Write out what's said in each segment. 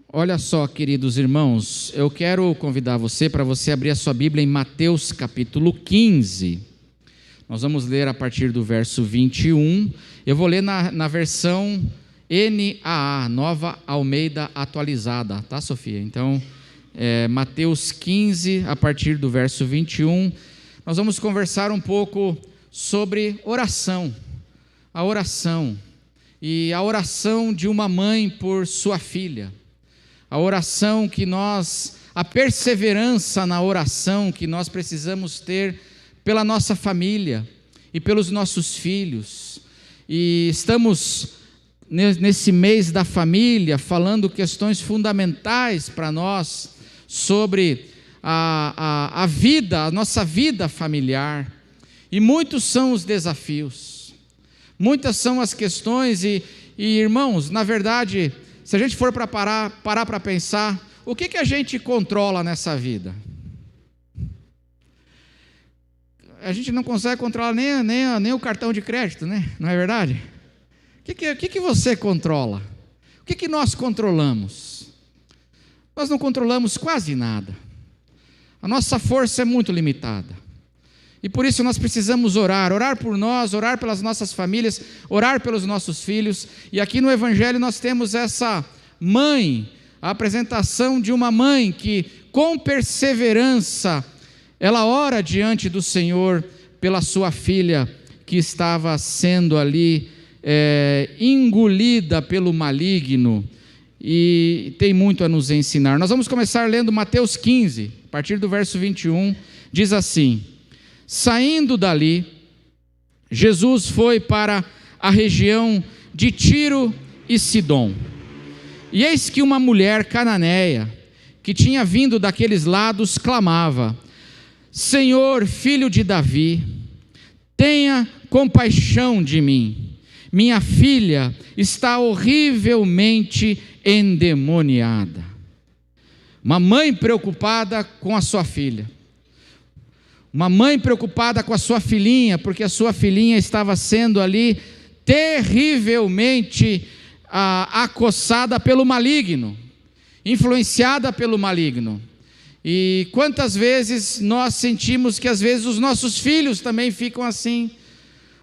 Olha só, queridos irmãos, eu quero convidar você para você abrir a sua Bíblia em Mateus capítulo 15. Nós vamos ler a partir do verso 21. Eu vou ler na versão NAA, Nova Almeida Atualizada, tá, Sofia? Então, Mateus 15, a partir do verso 21, nós vamos conversar um pouco sobre oração. A oração. E a oração de uma mãe por sua filha. A oração a perseverança na oração que nós precisamos ter pela nossa família e pelos nossos filhos. E estamos nesse mês da família falando questões fundamentais para nós sobre a vida, a nossa vida familiar. E muitos são os desafios, muitas são as questões e irmãos, na verdade, se a gente for parar para pensar, o que a gente controla nessa vida? A gente não consegue controlar nem o cartão de crédito, né? Não é verdade? O que você controla? O que nós controlamos? Nós não controlamos quase nada. A nossa força é muito limitada. E por isso nós precisamos orar por nós, orar pelas nossas famílias, orar pelos nossos filhos. E aqui no Evangelho nós temos essa mãe, a apresentação de uma mãe que com perseverança, ela ora diante do Senhor pela sua filha que estava sendo ali engolida pelo maligno. E tem muito a nos ensinar. Nós vamos começar lendo Mateus 15, a partir do verso 21, diz assim: saindo dali, Jesus foi para a região de Tiro e Sidom. E eis que uma mulher cananeia, que tinha vindo daqueles lados, clamava: Senhor, filho de Davi, tenha compaixão de mim. Minha filha está horrivelmente endemoniada. Uma mãe preocupada com a sua filha. Uma mãe preocupada com a sua filhinha, porque a sua filhinha estava sendo ali terrivelmente acossada pelo maligno, influenciada pelo maligno. E quantas vezes nós sentimos que às vezes os nossos filhos também ficam assim.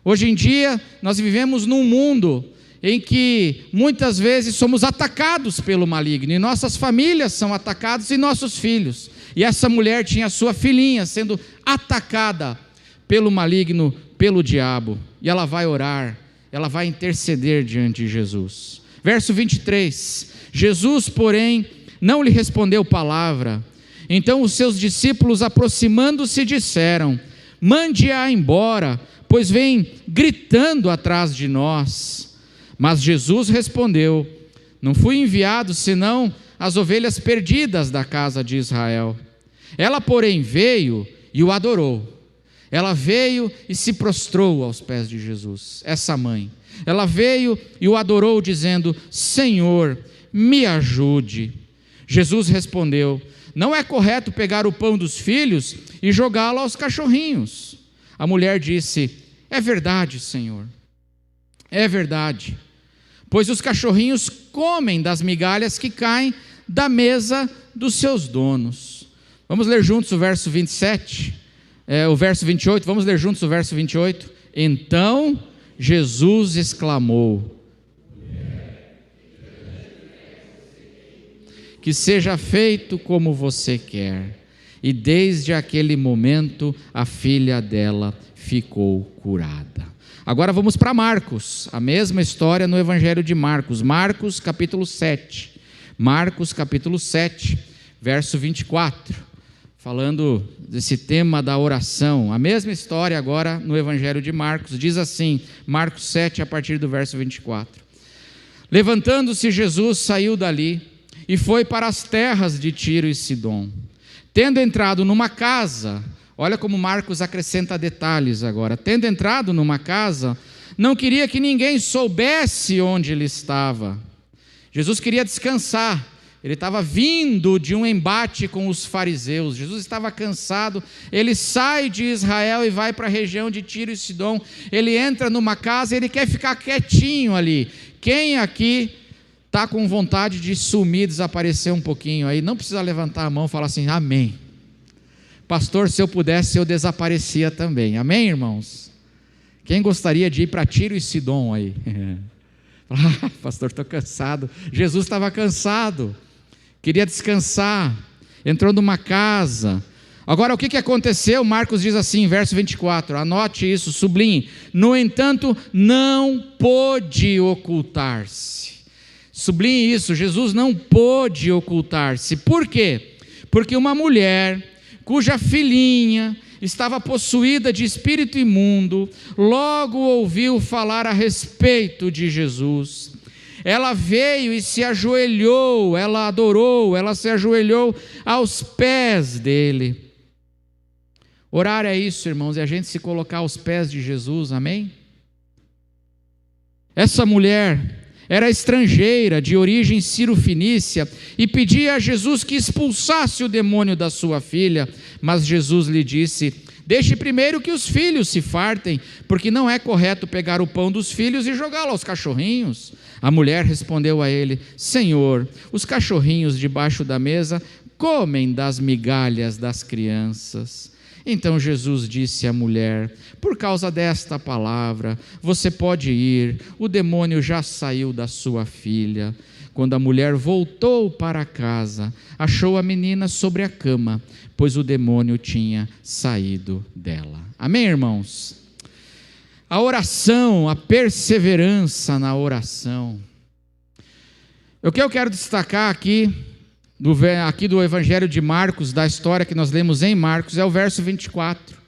Hoje em dia nós vivemos num mundo em que muitas vezes somos atacados pelo maligno, e nossas famílias são atacadas e nossos filhos. E essa mulher tinha a sua filhinha sendo atacada pelo maligno, pelo diabo. E ela vai orar, ela vai interceder diante de Jesus. Verso 23, Jesus, porém, não lhe respondeu palavra. Então os seus discípulos, aproximando-se, disseram: mande-a embora, pois vem gritando atrás de nós. Mas Jesus respondeu: não fui enviado senão as ovelhas perdidas da casa de Israel. Ela, porém, veio e o adorou. Ela veio e se prostrou aos pés de Jesus, essa mãe. Ela veio e o adorou, dizendo: Senhor, me ajude. Jesus respondeu: não é correto pegar o pão dos filhos e jogá-lo aos cachorrinhos. A mulher disse: é verdade, Senhor, é verdade, pois os cachorrinhos comem das migalhas que caem da mesa dos seus donos. Vamos ler juntos o verso 27, o verso 28, vamos ler juntos o verso 28. Então Jesus exclamou: que seja feito como você quer. E desde aquele momento a filha dela ficou curada. Agora vamos para Marcos, a mesma história no Evangelho de Marcos. Marcos capítulo 7, Marcos capítulo 7, verso 24. Falando desse tema da oração, a mesma história agora no Evangelho de Marcos, diz assim, Marcos 7, a partir do verso 24. Levantando-se, Jesus saiu dali e foi para as terras de Tiro e Sidom. Tendo entrado numa casa, olha como Marcos acrescenta detalhes agora, tendo entrado numa casa, não queria que ninguém soubesse onde ele estava. Jesus queria descansar. Ele estava vindo de um embate com os fariseus. Jesus estava cansado. Ele sai de Israel e vai para a região de Tiro e Sidom. Ele entra numa casa e ele quer ficar quietinho ali. Quem aqui está está com vontade de sumir, desaparecer um pouquinho, aí não precisa levantar a mão e falar assim, amém. Pastor, se eu pudesse, eu desaparecia também. Amém, irmãos? Quem gostaria de ir para Tiro e Sidom aí? Pastor, estou cansado. Jesus estava cansado, queria descansar, entrou numa casa. Agora, o que aconteceu? Marcos diz assim, verso 24, anote isso, sublinhe. No entanto, não pôde ocultar-se. Sublinhe isso, Jesus não pôde ocultar-se. Por quê? Porque uma mulher cuja filhinha estava possuída de espírito imundo, logo ouviu falar a respeito de Jesus. Ela veio e se ajoelhou, ela adorou, ela se ajoelhou aos pés dele. Orar é isso, irmãos, é a gente se colocar aos pés de Jesus, amém? Essa mulher era estrangeira, de origem sírio-fenícia, e pedia a Jesus que expulsasse o demônio da sua filha, mas Jesus lhe disse, deixe primeiro que os filhos se fartem, porque não é correto pegar o pão dos filhos e jogá-lo aos cachorrinhos. A mulher respondeu a ele, Senhor, os cachorrinhos debaixo da mesa comem das migalhas das crianças. Então Jesus disse à mulher, por causa desta palavra, você pode ir, o demônio já saiu da sua filha. Quando a mulher voltou para casa, achou a menina sobre a cama, pois o demônio tinha saído dela. Amém, irmãos? A oração, a perseverança na oração. O que eu quero destacar aqui do Evangelho de Marcos, da história que nós lemos em Marcos, é o verso 24.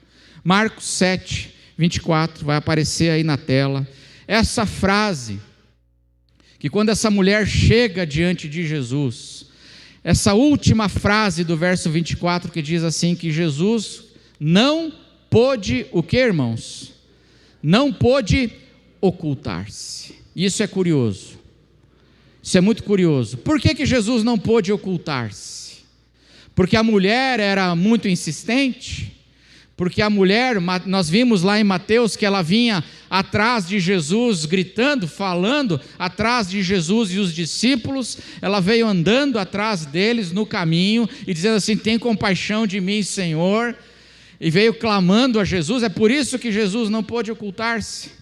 Marcos 7, 24, vai aparecer aí na tela. Essa frase, que quando essa mulher chega diante de Jesus, essa última frase do verso 24, que diz assim, que Jesus não pôde, o que, irmãos? Não pôde ocultar-se. Isso é curioso. Isso é muito curioso. Por que Jesus não pôde ocultar-se? Porque a mulher era muito insistente? Porque a mulher, nós vimos lá em Mateus que ela vinha atrás de Jesus, gritando, falando, atrás de Jesus e os discípulos, ela veio andando atrás deles no caminho e dizendo assim, tem compaixão de mim, Senhor, e veio clamando a Jesus. É por isso que Jesus não pôde ocultar-se.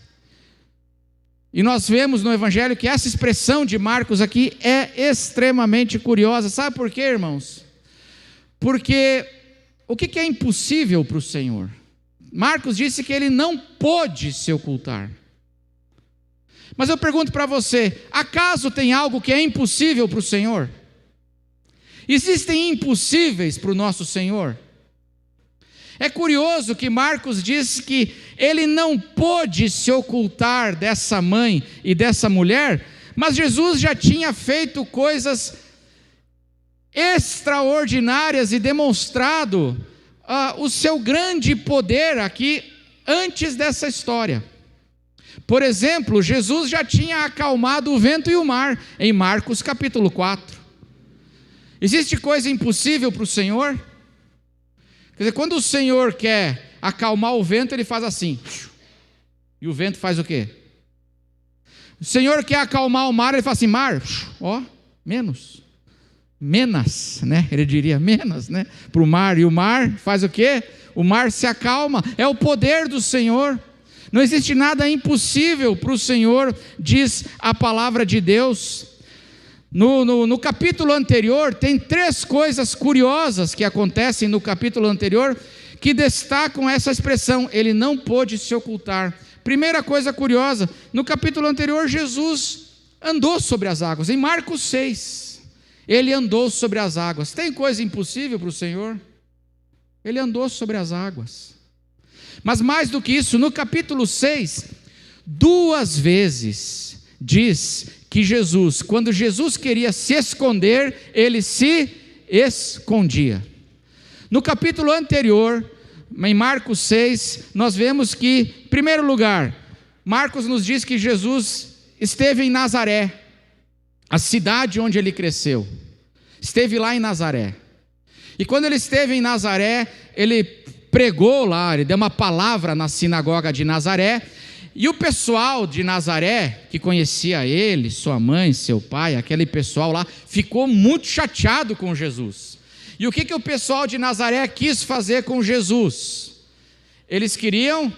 E nós vemos no Evangelho que essa expressão de Marcos aqui é extremamente curiosa. Sabe por quê, irmãos? Porque o que é impossível para o Senhor? Marcos disse que ele não pôde se ocultar. Mas eu pergunto para você, acaso tem algo que é impossível para o Senhor? Existem impossíveis para o nosso Senhor? É curioso que Marcos diz que ele não pôde se ocultar dessa mãe e dessa mulher, mas Jesus já tinha feito coisas extraordinárias e demonstrado o seu grande poder aqui antes dessa história. Por exemplo, Jesus já tinha acalmado o vento e o mar, em Marcos capítulo 4. Existe coisa impossível para o Senhor? Quer dizer, quando o Senhor quer acalmar o vento, ele faz assim. E o vento faz o quê? O Senhor quer acalmar o mar, ele faz assim, mar, ó, menos. Menos, né? Ele diria menos, né? Para o mar. E o mar faz o quê? O mar se acalma. É o poder do Senhor. Não existe nada impossível para o Senhor, diz a palavra de Deus. No capítulo anterior, tem 3 coisas curiosas que acontecem no capítulo anterior, que destacam essa expressão, ele não pôde se ocultar. Primeira coisa curiosa, no capítulo anterior, Jesus andou sobre as águas, em Marcos 6, ele andou sobre as águas. Tem coisa impossível para o Senhor? Ele andou sobre as águas. Mas mais do que isso, no capítulo 6, 2 vezes diz que Jesus, quando Jesus queria se esconder, ele se escondia. No capítulo anterior, em Marcos 6, nós vemos que, em primeiro lugar, Marcos nos diz que Jesus esteve em Nazaré, a cidade onde ele cresceu. Esteve lá em Nazaré. E quando ele esteve em Nazaré, ele pregou lá, ele deu uma palavra na sinagoga de Nazaré, E o pessoal de Nazaré, que conhecia ele, sua mãe, seu pai, aquele pessoal lá, ficou muito chateado com Jesus. E o que o pessoal de Nazaré quis fazer com Jesus? Eles queriam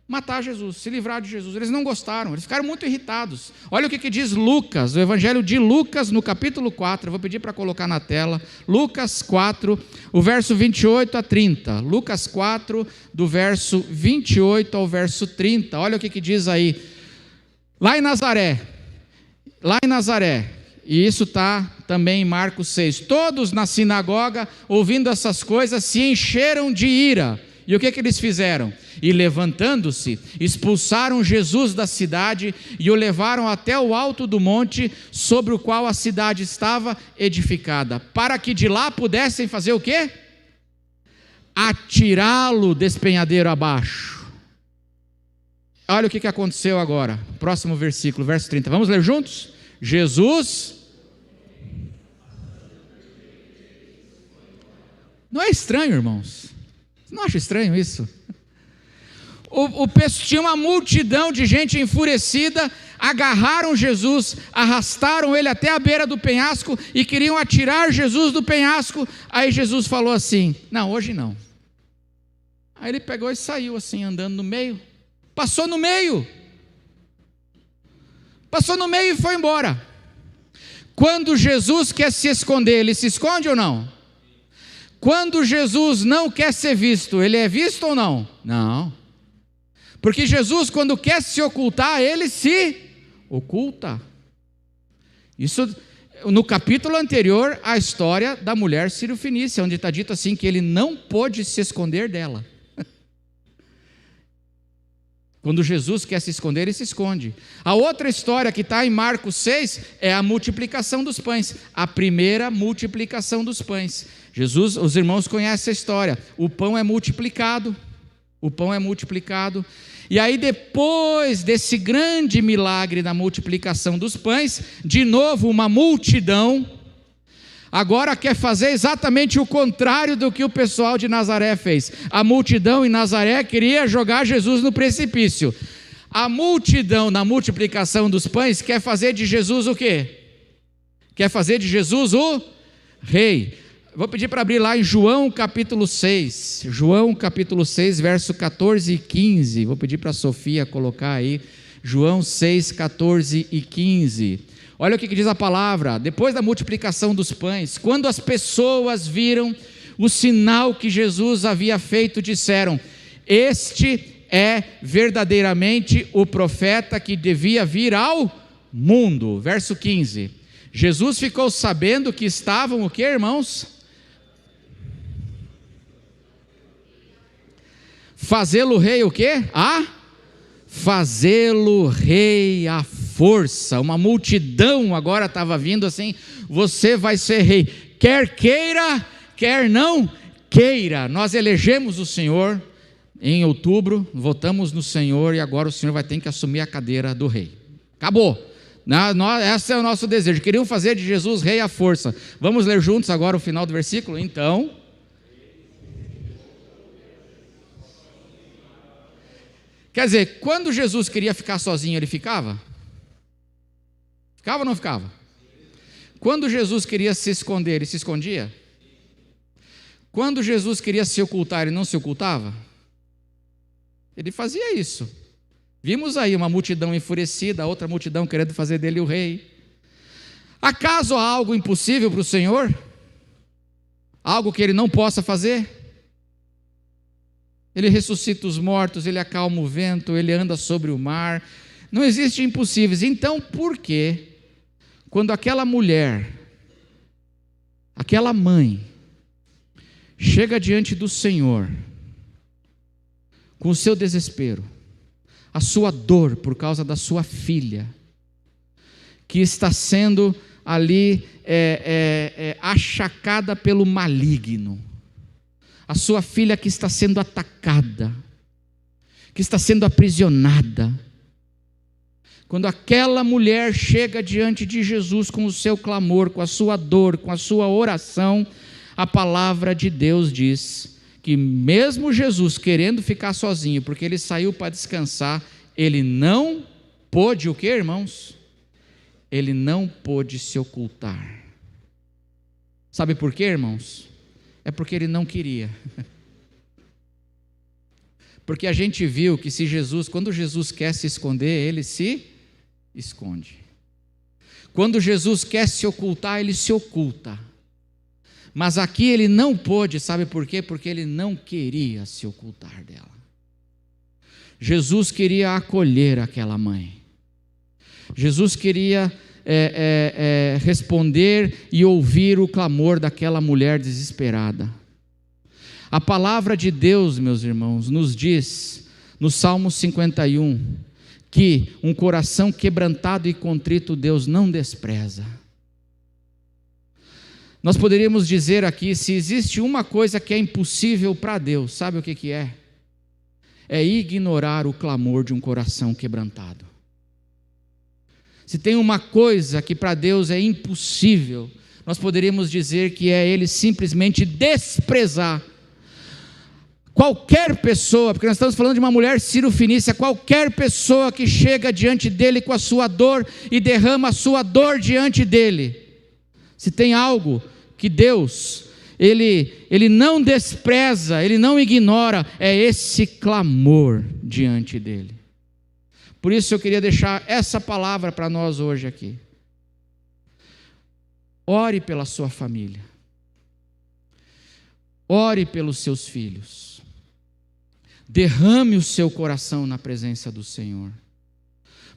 matar Jesus, se livrar de Jesus. Eles não gostaram, eles ficaram muito irritados. Olha o que diz Lucas, o Evangelho de Lucas, no capítulo 4, eu vou pedir para colocar na tela, Lucas 4, o verso 28 a 30. Lucas 4, do verso 28 ao verso 30. Olha o que diz aí. Lá em Nazaré, e isso está também em Marcos 6, todos na sinagoga, ouvindo essas coisas, se encheram de ira. E o que eles fizeram? E levantando-se, expulsaram Jesus da cidade e o levaram até o alto do monte sobre o qual a cidade estava edificada, para que de lá pudessem fazer o quê? Atirá-lo despenhadeiro abaixo. Olha o que aconteceu agora. Próximo versículo, verso 30. Vamos ler juntos? Jesus... Não é estranho, irmãos? Não acha estranho isso? Tinha uma multidão de gente enfurecida, agarraram Jesus, arrastaram ele até a beira do penhasco e queriam atirar Jesus do penhasco. Aí Jesus falou assim: não, hoje não. Aí ele pegou e saiu assim, andando no meio, passou no meio e foi embora. Quando Jesus quer se esconder, ele se esconde ou não? Quando Jesus não quer ser visto, ele é visto ou não? Não. Porque Jesus, quando quer se ocultar, ele se oculta. Isso, no capítulo anterior, a história da mulher Sírio-Fenícia, onde está dito assim, que ele não pôde se esconder dela. Quando Jesus quer se esconder, ele se esconde. A outra história que está em Marcos 6 é a multiplicação dos pães. A primeira multiplicação dos pães. Jesus, os irmãos conhecem a história. O pão é multiplicado. E aí depois desse grande milagre da multiplicação dos pães, de novo uma multidão agora quer fazer exatamente o contrário do que o pessoal de Nazaré fez. A multidão em Nazaré queria jogar Jesus no precipício. A multidão na multiplicação dos pães quer fazer de Jesus o quê? Quer fazer de Jesus o rei. Vou pedir para abrir lá em João capítulo 6. João capítulo 6, verso 14 e 15. Vou pedir para a Sofia colocar aí. João 6, 14 e 15. Olha o que diz a palavra. Depois da multiplicação dos pães, quando as pessoas viram o sinal que Jesus havia feito, disseram: este é verdadeiramente o profeta que devia vir ao mundo. Verso 15. Jesus ficou sabendo que estavam o que, irmãos? Fazê-lo rei o quê? Fazê-lo rei à força. Uma multidão agora estava vindo assim: você vai ser rei, quer queira, quer não queira. Nós elegemos o Senhor em outubro, votamos no Senhor e agora o Senhor vai ter que assumir a cadeira do rei. Acabou. Esse é o nosso desejo. Queriam fazer de Jesus rei à força. Vamos ler juntos agora o final do versículo? Então, quer dizer, quando Jesus queria ficar sozinho, ele ficava? Ficava ou não ficava? Quando Jesus queria se esconder, ele se escondia? Quando Jesus queria se ocultar, ele não se ocultava? Ele fazia isso. Vimos aí uma multidão enfurecida, outra multidão querendo fazer dele o rei. Acaso há algo impossível para o Senhor? Algo que ele não possa fazer? Ele ressuscita os mortos, ele acalma o vento, ele anda sobre o mar. Não existe impossíveis. Então, por que, quando aquela mulher, aquela mãe, chega diante do Senhor, com o seu desespero, a sua dor por causa da sua filha, que está sendo ali achacada pelo maligno, a sua filha que está sendo atacada, que está sendo aprisionada. Quando aquela mulher chega diante de Jesus com o seu clamor, com a sua dor, com a sua oração, a palavra de Deus diz que mesmo Jesus querendo ficar sozinho, porque ele saiu para descansar, ele não pôde o quê, irmãos? Ele não pôde se ocultar. Sabe por quê, irmãos? É porque ele não queria. Porque a gente viu que quando Jesus quer se esconder, ele se esconde. Quando Jesus quer se ocultar, ele se oculta. Mas aqui ele não pôde, sabe por quê? Porque ele não queria se ocultar dela. Jesus queria acolher aquela mãe. Jesus queria responder e ouvir o clamor daquela mulher desesperada. A palavra de Deus, meus irmãos, nos diz, no Salmo 51, que um coração quebrantado e contrito Deus não despreza. Nós poderíamos dizer aqui, se existe uma coisa que é impossível para Deus, sabe o que é? É ignorar o clamor de um coração quebrantado. Se tem uma coisa que para Deus é impossível, nós poderíamos dizer que é Ele simplesmente desprezar qualquer pessoa, porque nós estamos falando de uma mulher cirofenícia, qualquer pessoa que chega diante dele com a sua dor e derrama a sua dor diante dele. Se tem algo que Deus, Ele não despreza, Ele não ignora, é esse clamor diante dele. Por isso eu queria deixar essa palavra para nós hoje aqui. Ore pela sua família. Ore pelos seus filhos. Derrame o seu coração na presença do Senhor.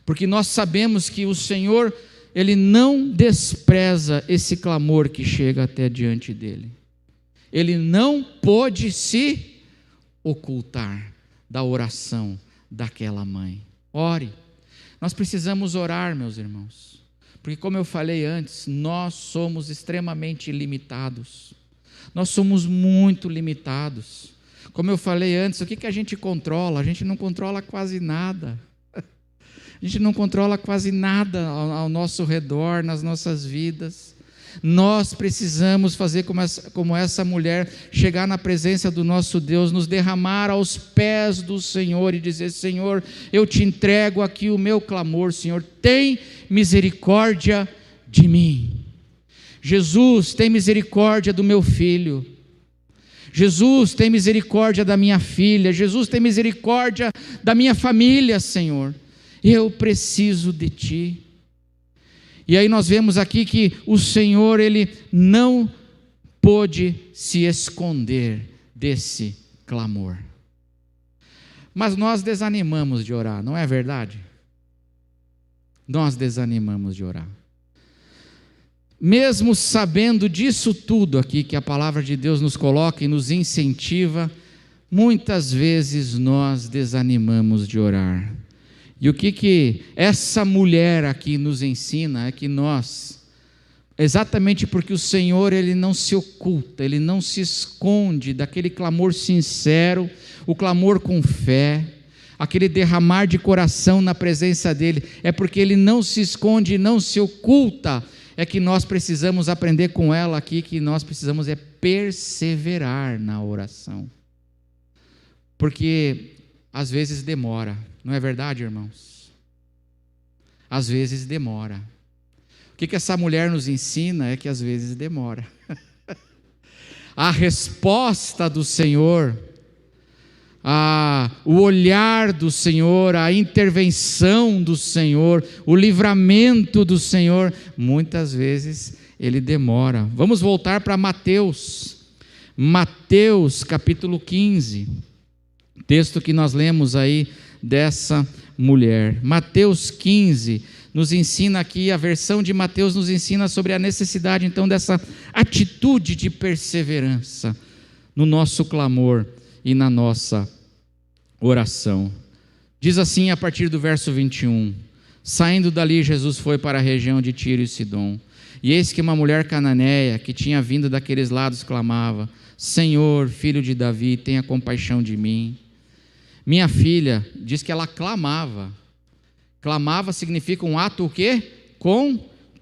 Porque nós sabemos que o Senhor, Ele não despreza esse clamor que chega até diante dele. Ele não pôde se ocultar da oração daquela mãe. Ore. Nós precisamos orar, meus irmãos. Porque como eu falei antes, nós somos extremamente limitados. Nós somos muito limitados. Como eu falei antes, o que a gente controla? A gente não controla quase nada. A gente não controla quase nada ao nosso redor, nas nossas vidas. Nós precisamos fazer como essa mulher, chegar na presença do nosso Deus, nos derramar aos pés do Senhor e dizer: Senhor, eu te entrego aqui o meu clamor, Senhor, tem misericórdia de mim. Jesus, tem misericórdia do meu filho. Jesus, tem misericórdia da minha filha. Jesus, tem misericórdia da minha família, Senhor. Eu preciso de Ti. E aí nós vemos aqui que o Senhor, Ele não pôde se esconder desse clamor. Mas nós desanimamos de orar, não é verdade? Nós desanimamos de orar. Mesmo sabendo disso tudo aqui que a palavra de Deus nos coloca e nos incentiva, muitas vezes nós desanimamos de orar. E o que essa mulher aqui nos ensina é que nós, exatamente porque o Senhor, Ele não se oculta, Ele não se esconde daquele clamor sincero, o clamor com fé, aquele derramar de coração na presença dEle, é porque Ele não se esconde e não se oculta, é que nós precisamos aprender com ela aqui, que nós precisamos perseverar na oração. Porque às vezes demora, não é verdade, irmãos? Às vezes demora. O que essa mulher nos ensina é que às vezes demora. A resposta do Senhor, o olhar do Senhor, a intervenção do Senhor, o livramento do Senhor, muitas vezes ele demora. Vamos voltar para Mateus capítulo 15, texto que nós lemos aí dessa mulher. Mateus 15 nos ensina aqui, a versão de Mateus nos ensina sobre a necessidade então dessa atitude de perseverança no nosso clamor e na nossa oração. Diz assim a partir do verso 21: Saindo dali, Jesus foi para a região de Tiro e Sidom. E eis que uma mulher cananeia, que tinha vindo daqueles lados, clamava: Senhor, filho de Davi, tenha compaixão de mim. Minha filha, diz que ela clamava. Clamava significa um ato o quê?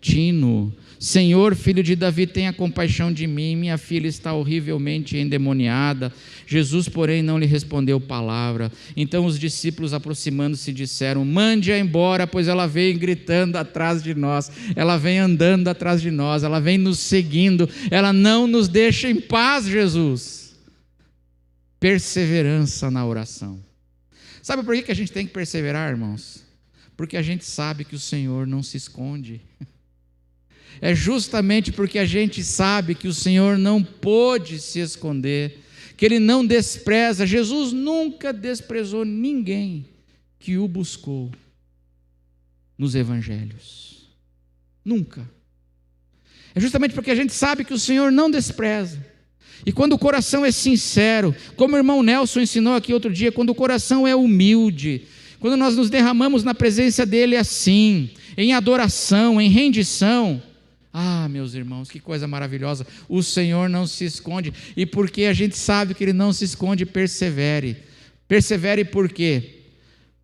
contínuo. Senhor, filho de Davi, tenha compaixão de mim, minha filha está horrivelmente endemoniada. Jesus, porém, não lhe respondeu palavra. Então os discípulos, aproximando-se, disseram: mande-a embora, pois ela vem gritando atrás de nós, ela vem andando atrás de nós, ela vem nos seguindo, ela não nos deixa em paz, Jesus. Perseverança na oração. Sabe por que a gente tem que perseverar, irmãos? Porque a gente sabe que o Senhor não se esconde. É justamente porque a gente sabe que o Senhor não pôde se esconder, que Ele não despreza. Jesus nunca desprezou ninguém que o buscou nos evangelhos. Nunca. É justamente porque a gente sabe que o Senhor não despreza. E quando o coração é sincero, como o irmão Nelson ensinou aqui outro dia, quando o coração é humilde, quando nós nos derramamos na presença dEle assim, em adoração, em rendição, meus irmãos, que coisa maravilhosa, o Senhor não se esconde, e porque a gente sabe que Ele não se esconde, persevere. Persevere por quê?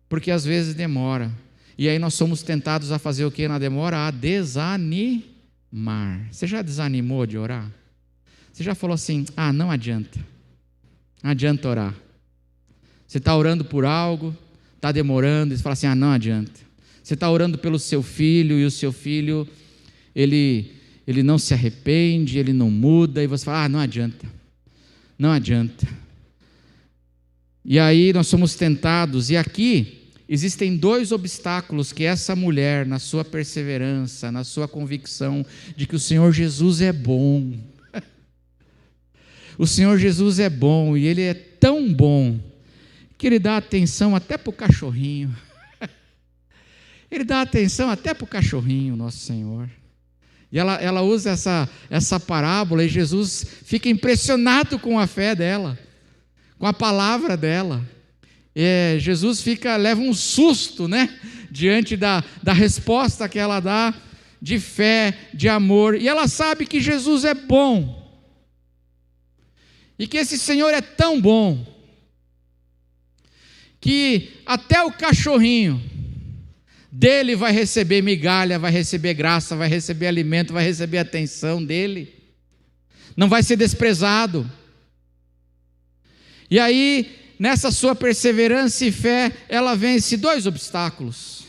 Porque às vezes demora, e aí nós somos tentados a fazer o que na demora? A desanimar. Você já desanimou de orar? Você já falou assim: não adianta orar. Você está orando por algo, está demorando, e você fala assim: não adianta. Você está orando pelo seu filho, e o seu filho, ele não se arrepende, ele não muda, e você fala: não adianta. E aí nós somos tentados, e aqui existem 2 obstáculos que essa mulher, na sua perseverança, na sua convicção de que o Senhor Jesus é bom, o Senhor Jesus é bom, e Ele é tão bom, que Ele dá atenção até para o cachorrinho. Ele dá atenção até para o cachorrinho, nosso Senhor. E ela usa essa parábola, e Jesus fica impressionado com a fé dela, com a palavra dela. Jesus leva um susto, diante da resposta que ela dá, de fé, de amor. E ela sabe que Jesus é bom, e que esse Senhor é tão bom, que até o cachorrinho dele vai receber migalha, vai receber graça, vai receber alimento, vai receber atenção dele, não vai ser desprezado. E aí, nessa sua perseverança e fé, ela vence 2 obstáculos,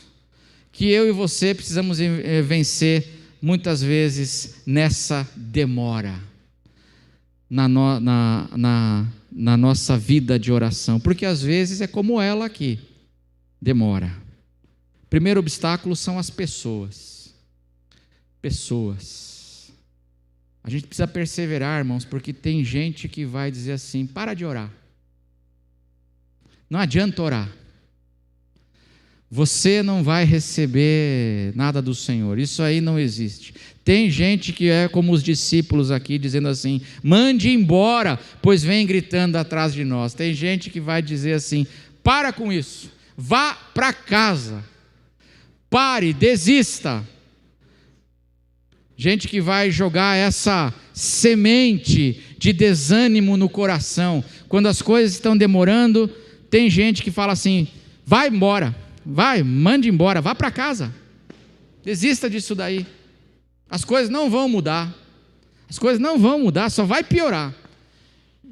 que eu e você precisamos vencer muitas vezes nessa demora, na nossa vida de oração, porque às vezes é como ela aqui, demora. Primeiro obstáculo são as pessoas. A gente precisa perseverar, irmãos, porque tem gente que vai dizer assim: para de orar, não adianta orar, você não vai receber nada do Senhor, isso aí não existe. Tem gente que é como os discípulos aqui, dizendo assim: mande embora, pois vem gritando atrás de nós. Tem gente que vai dizer assim: para com isso, vá para casa, pare, desista. Gente que vai jogar essa semente de desânimo no coração. Quando as coisas estão demorando, tem gente que fala assim: vai embora, mande embora, vá para casa, desista disso daí. As coisas não vão mudar, só vai piorar.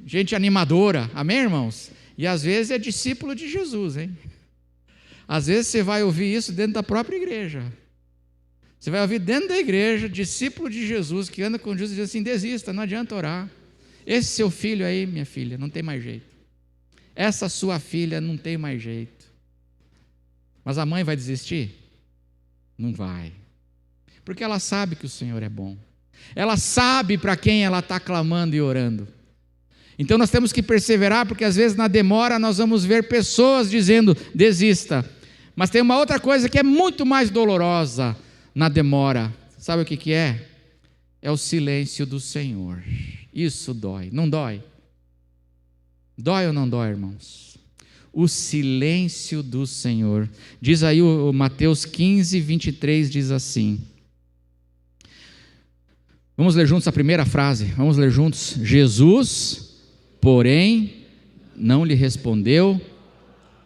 Gente animadora, amém, irmãos? E às vezes é discípulo de Jesus, hein? Às vezes você vai ouvir isso dentro da própria igreja. Você vai ouvir dentro da igreja, discípulo de Jesus, que anda com Jesus e diz assim: desista, não adianta orar. Esse seu filho aí, minha filha, não tem mais jeito. Essa sua filha não tem mais jeito. Mas a mãe vai desistir? Não vai. Porque ela sabe que o Senhor é bom. Ela sabe para quem ela está clamando e orando. Então nós temos que perseverar, porque às vezes na demora nós vamos ver pessoas dizendo: desista. Mas tem uma outra coisa que é muito mais dolorosa na demora. Sabe o que é? É o silêncio do Senhor. Isso dói. Não dói? Dói ou não dói, irmãos? O silêncio do Senhor. Diz aí o Mateus 15, 23, diz assim. Vamos ler juntos a primeira frase. Vamos ler juntos. Jesus, porém, não lhe respondeu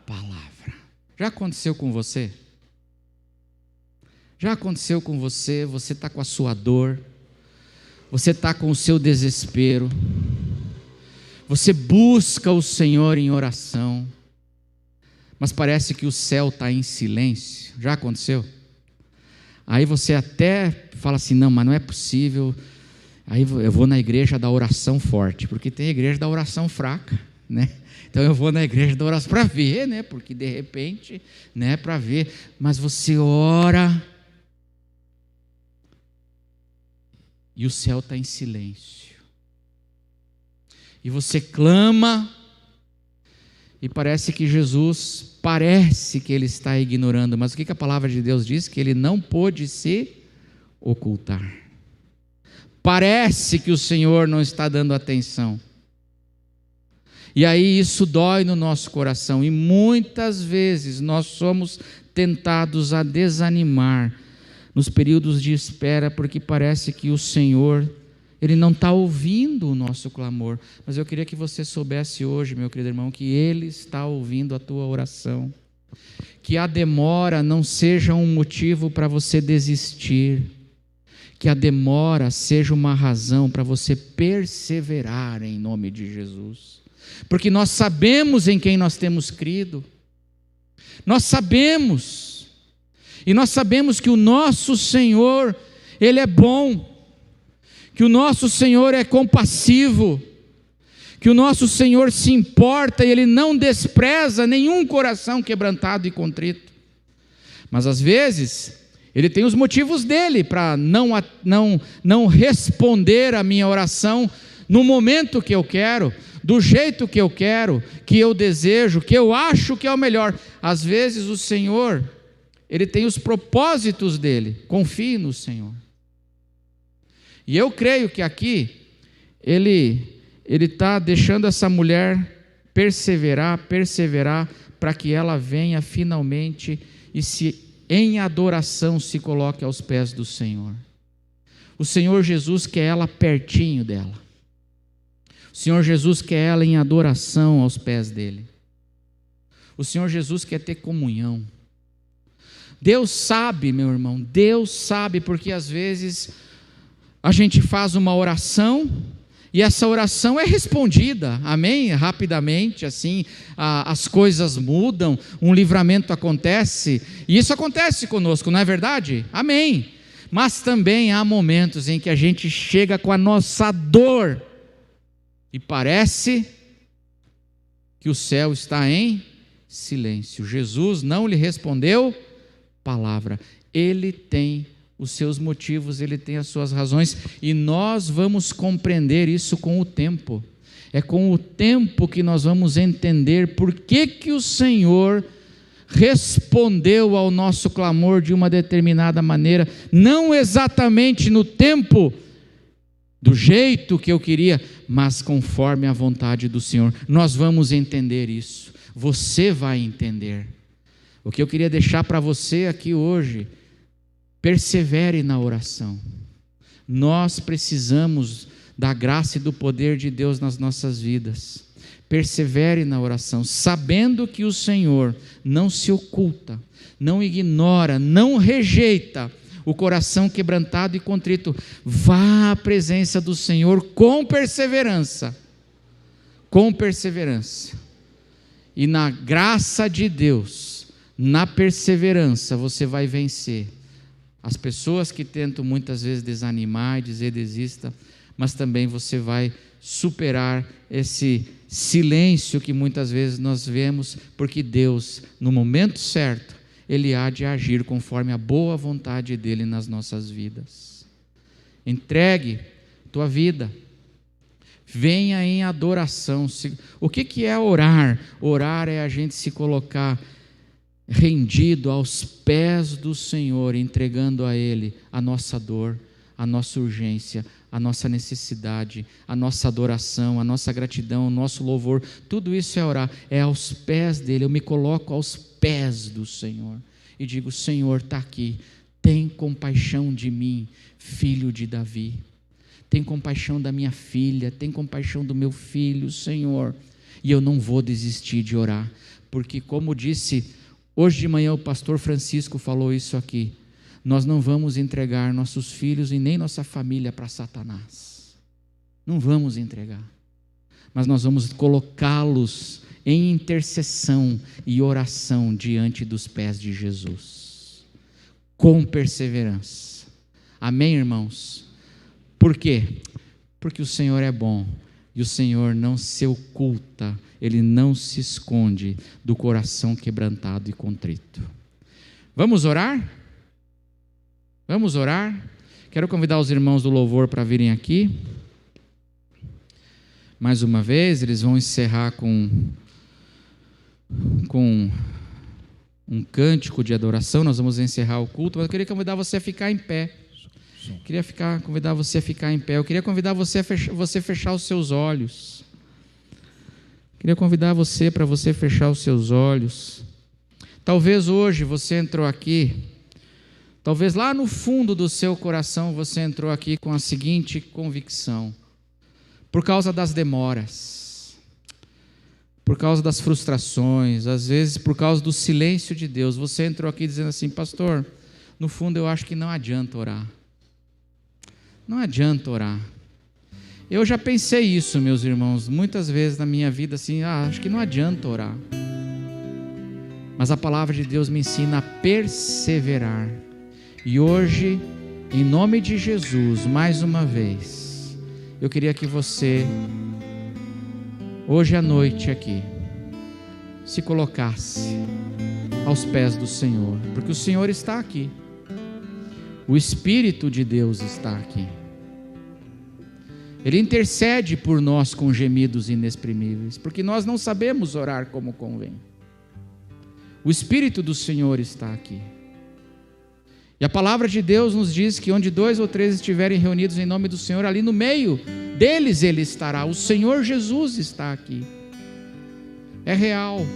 palavra. Já aconteceu com você? Já aconteceu com você? Você está com a sua dor, você está com o seu desespero, você busca o Senhor em oração, mas parece que o céu está em silêncio. Já aconteceu? Aí você até fala assim, não, mas não é possível. Aí eu vou na igreja da oração forte, porque tem igreja da oração fraca, né? Então eu vou na igreja da oração para ver, né? Porque de repente, né? Para ver. Mas você ora e o céu está em silêncio. E você clama e parece que Jesus, parece que ele está ignorando. Mas o que a palavra de Deus diz? Que ele não pôde se ocultar. Parece que o Senhor não está dando atenção. E aí isso dói no nosso coração. E muitas vezes nós somos tentados a desanimar nos períodos de espera, porque parece que o Senhor, Ele não está ouvindo o nosso clamor. Mas eu queria que você soubesse hoje, meu querido irmão, que Ele está ouvindo a tua oração. Que a demora não seja um motivo para você desistir. Que a demora seja uma razão para você perseverar em nome de Jesus. Porque nós sabemos em quem nós temos crido. Nós sabemos. E nós sabemos que o nosso Senhor, Ele é bom. Que o nosso Senhor é compassivo. Que o nosso Senhor se importa e Ele não despreza nenhum coração quebrantado e contrito. Mas às vezes Ele tem os motivos dele para não responder a minha oração no momento que eu quero, do jeito que eu quero, que eu desejo, que eu acho que é o melhor. Às vezes o Senhor, Ele tem os propósitos dele. Confie no Senhor. E eu creio que aqui Ele está deixando essa mulher perseverar, para que ela venha finalmente e em adoração se coloque aos pés do Senhor. O Senhor Jesus quer ela pertinho dela. O Senhor Jesus quer ela em adoração aos pés dele. O Senhor Jesus quer ter comunhão. Deus sabe, meu irmão, Deus sabe, porque às vezes a gente faz uma oração e essa oração é respondida, amém? Rapidamente, assim, as coisas mudam, um livramento acontece, e isso acontece conosco, não é verdade? Amém. Mas também há momentos em que a gente chega com a nossa dor, e parece que o céu está em silêncio. Jesus não lhe respondeu palavra. Ele tem os seus motivos, Ele tem as suas razões, e nós vamos compreender isso com o tempo. É com o tempo que nós vamos entender por que o Senhor respondeu ao nosso clamor de uma determinada maneira, não exatamente no tempo, do jeito que eu queria, mas conforme a vontade do Senhor. Nós vamos entender isso, você vai entender. O que eu queria deixar para você aqui hoje: persevere na oração. Nós precisamos da graça e do poder de Deus nas nossas vidas. Persevere na oração, sabendo que o Senhor não se oculta, não ignora, não rejeita o coração quebrantado e contrito. Vá à presença do Senhor com perseverança. Com perseverança. E na graça de Deus, na perseverança, você vai vencer as pessoas que tentam muitas vezes desanimar e dizer desista, mas também você vai superar esse silêncio que muitas vezes nós vemos, porque Deus, no momento certo, Ele há de agir conforme a boa vontade dEle nas nossas vidas. Entregue tua vida, venha em adoração. O que é orar? Orar é a gente se colocar rendido aos pés do Senhor, entregando a Ele a nossa dor, a nossa urgência, a nossa necessidade, a nossa adoração, a nossa gratidão, o nosso louvor. Tudo isso é orar, é aos pés dEle. Eu me coloco aos pés do Senhor e digo: Senhor, está aqui, tem compaixão de mim, filho de Davi, tem compaixão da minha filha, tem compaixão do meu filho, Senhor. E eu não vou desistir de orar, porque como disse hoje de manhã o pastor Francisco falou isso aqui, nós não vamos entregar nossos filhos e nem nossa família para Satanás. Não vamos entregar. Mas nós vamos colocá-los em intercessão e oração diante dos pés de Jesus, com perseverança. Amém, irmãos? Por quê? Porque o Senhor é bom e o Senhor não se oculta, Ele não se esconde do coração quebrantado e contrito. Vamos orar? Vamos orar? Quero convidar os irmãos do louvor para virem aqui. Mais uma vez, eles vão encerrar com um cântico de adoração. Nós vamos encerrar o culto, mas eu queria convidar você a ficar em pé. Convidar você a ficar em pé. Eu queria convidar você a fechar os seus olhos. Queria convidar você para você fechar os seus olhos. Talvez hoje você entrou aqui, talvez lá no fundo do seu coração você entrou aqui com a seguinte convicção: por causa das demoras, por causa das frustrações, às vezes por causa do silêncio de Deus, você entrou aqui dizendo assim: pastor, no fundo eu acho que não adianta orar. Não adianta orar. Eu já pensei isso, meus irmãos, muitas vezes na minha vida, assim, acho que não adianta orar. Mas a palavra de Deus me ensina a perseverar. E hoje, em nome de Jesus, mais uma vez, eu queria que você, hoje à noite aqui, se colocasse aos pés do Senhor, porque o Senhor está aqui. O Espírito de Deus está aqui. Ele intercede por nós com gemidos inexprimíveis, porque nós não sabemos orar como convém. O Espírito do Senhor está aqui. E a palavra de Deus nos diz que onde 2 ou 3 estiverem reunidos em nome do Senhor, ali no meio deles Ele estará. O Senhor Jesus está aqui. É real.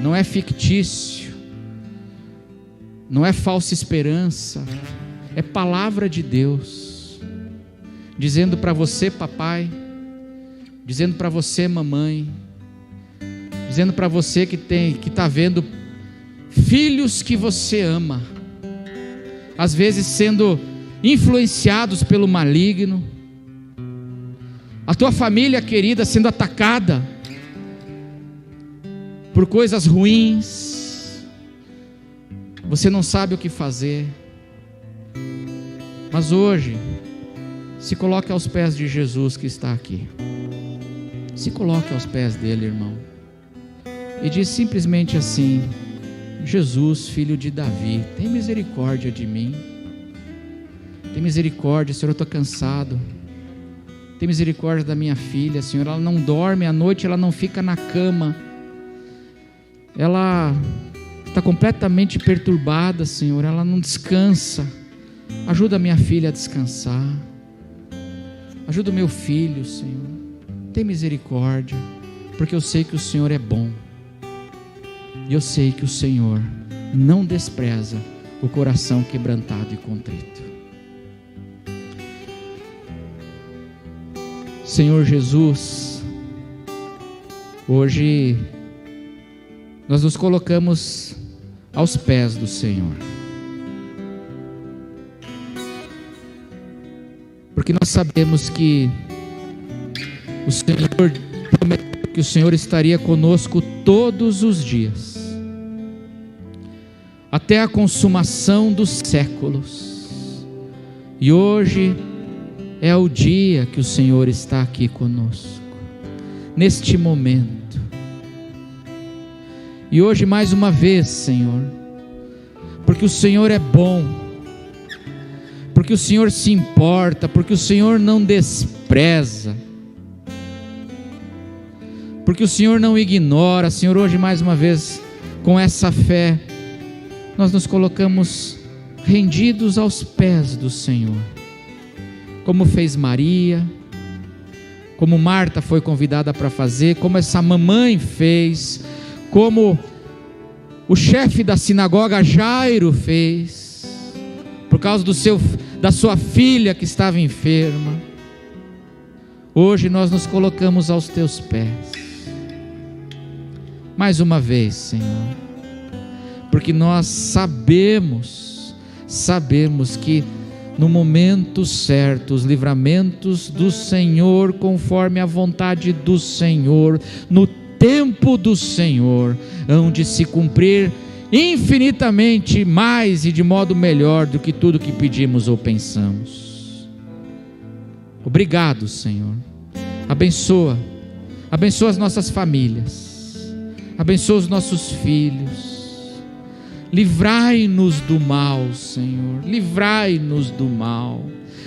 Não é fictício. Não é falsa esperança. É palavra de Deus. Dizendo para você, papai, dizendo para você, mamãe, dizendo para você que está vendo filhos que você ama, às vezes sendo influenciados pelo maligno, a tua família querida sendo atacada por coisas ruins, você não sabe o que fazer, mas hoje, se coloque aos pés de Jesus que está aqui. Se coloque aos pés dele, irmão. E diz simplesmente assim: Jesus, filho de Davi, tem misericórdia de mim. Tem misericórdia, Senhor, eu estou cansado. Tem misericórdia da minha filha, Senhor. Ela não dorme à noite, ela não fica na cama. Ela está completamente perturbada, Senhor. Ela não descansa. Ajuda a minha filha a descansar. Ajuda o meu filho, Senhor. Tem misericórdia, porque eu sei que o Senhor é bom. E eu sei que o Senhor não despreza o coração quebrantado e contrito. Senhor Jesus, hoje nós nos colocamos aos pés do Senhor. Porque nós sabemos que o Senhor prometeu que o Senhor estaria conosco todos os dias, até a consumação dos séculos. E hoje é o dia que o Senhor está aqui conosco, neste momento. E hoje mais uma vez, Senhor, porque o Senhor é bom, porque o Senhor se importa, porque o Senhor não despreza, porque o Senhor não ignora. Senhor, hoje mais uma vez, com essa fé, nós nos colocamos rendidos aos pés do Senhor, como fez Maria, como Marta foi convidada para fazer, como essa mamãe fez, como o chefe da sinagoga Jairo fez, por causa da sua filha que estava enferma. Hoje nós nos colocamos aos teus pés, mais uma vez, Senhor, porque nós sabemos sabemos que no momento certo, os livramentos do Senhor, conforme a vontade do Senhor, no tempo do Senhor, hão de se cumprir infinitamente mais e de modo melhor do que tudo que pedimos ou pensamos. Obrigado, Senhor. Abençoa as nossas famílias, abençoa os nossos filhos. Livrai-nos do mal, Senhor, livrai-nos do mal,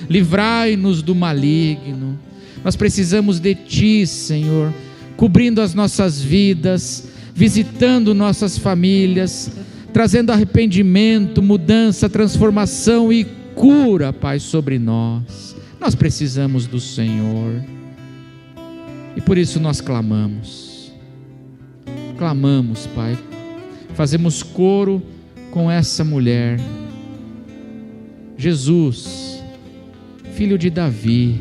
livrai-nos do maligno. Nós precisamos de Ti, Senhor, cobrindo as nossas vidas, visitando nossas famílias, trazendo arrependimento, mudança, transformação e cura, Pai, sobre nós. Nós precisamos do Senhor e por isso nós clamamos, Pai, fazemos coro com essa mulher. Jesus, filho de Davi,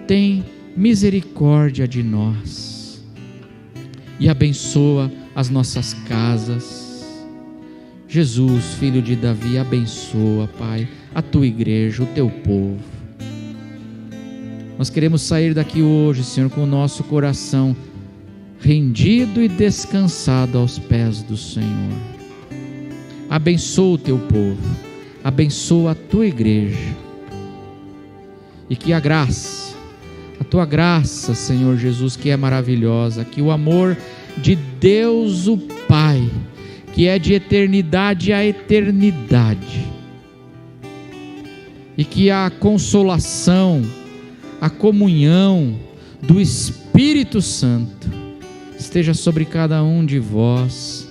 tem misericórdia de nós e abençoa as nossas casas. Jesus, filho de Davi, abençoa, Pai, a tua igreja, o teu povo. Nós queremos sair daqui hoje, Senhor, com o nosso coração rendido e descansado aos pés do Senhor. Abençoa o teu povo, abençoa a tua igreja, e que a tua graça, Senhor Jesus, que é maravilhosa, que o amor de Deus o Pai, que é de eternidade a eternidade, e que a consolação, a comunhão do Espírito Santo esteja sobre cada um de vós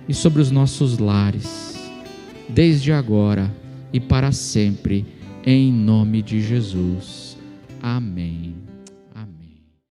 e sobre os nossos lares, desde agora e para sempre, em nome de Jesus. Amém.